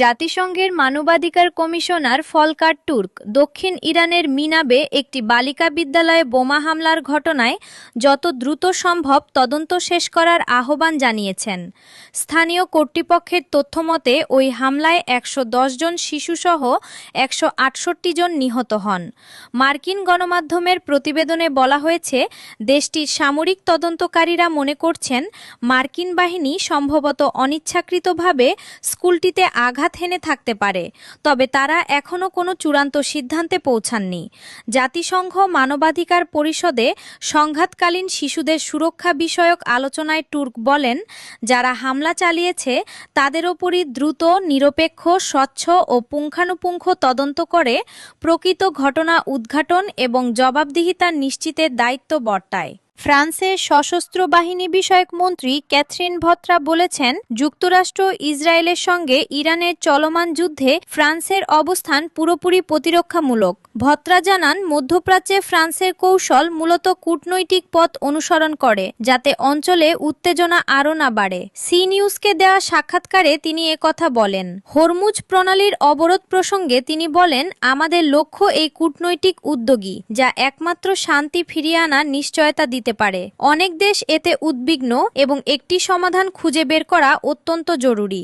জাতিসংঘের মানবাধিকার commissioner Falkirk Turk দক্ষিণ ইরানের মিনাবে একটি বালিকা বিদ্যালয়ে বোমা হামলার ঘটনায় যত দ্রুত সম্ভব তদন্ত শেষ করার আহ্বান জানিয়েছেন। স্থানীয় কর্তৃপক্ষের তথ্যমতে ওই হামলায় ১১০ জন শিশুসহ ১৬৮ জন নিহত হন। মার্কিন গণমাধ্যমের প্রতিবেদনে বলা হয়েছে, দেশটির সামরিক তদন্তকারীরা মনে করছেন মার্কিন বাহিনী সম্ভবত অনিচ্ছাকৃতভাবে স্কুলটিতে আঘাত হেনে থাকতে পারে, তবে তারা এখনও কোনো চূড়ান্ত সিদ্ধান্তে পৌঁছাননি। জাতিসংঘ মানবাধিকার পরিষদে সংঘাতকালীন শিশুদের সুরক্ষা বিষয়ক আলোচনায় তুর্ক বলেন, যারা হামলা চালিয়েছে তাদের ওপরই দ্রুত, নিরপেক্ষ, স্বচ্ছ ও পুঙ্খানুপুঙ্খ তদন্ত করে প্রকৃত ঘটনা উদ্ঘাটন এবং জবাবদিহিতা নিশ্চিতের দায়িত্ব বর্তায়। ফ্রান্সের সশস্ত্র বাহিনী বিষয়ক মন্ত্রী ক্যাথরিন ভত্রা বলেছেন, যুক্তরাষ্ট্র ইসরায়েলের সঙ্গে ইরানের চলমান যুদ্ধে ফ্রান্সের অবস্থান পুরোপুরি প্রতিরক্ষামূলক। ভত্রা জানান, মধ্যপ্রাচ্যে ফ্রান্সের কৌশল মূলত কূটনৈতিক পথ অনুসরণ করে, যাতে অঞ্চলে উত্তেজনা আরও না বাড়ে। সি নিউজকে দেওয়া সাক্ষাৎকারে তিনি একথা বলেন। হরমুজ প্রণালীর অবরোধ প্রসঙ্গে তিনি বলেন, আমাদের লক্ষ্য এই কূটনৈতিক উদ্যোগী, যা একমাত্র শান্তি ফিরিয়ে আনার নিশ্চয়তা দিতে পারে। অনেক দেশ এতে উদ্বিগ্ন এবং একটি সমাধান খুঁজে বের করা অত্যন্ত জরুরি।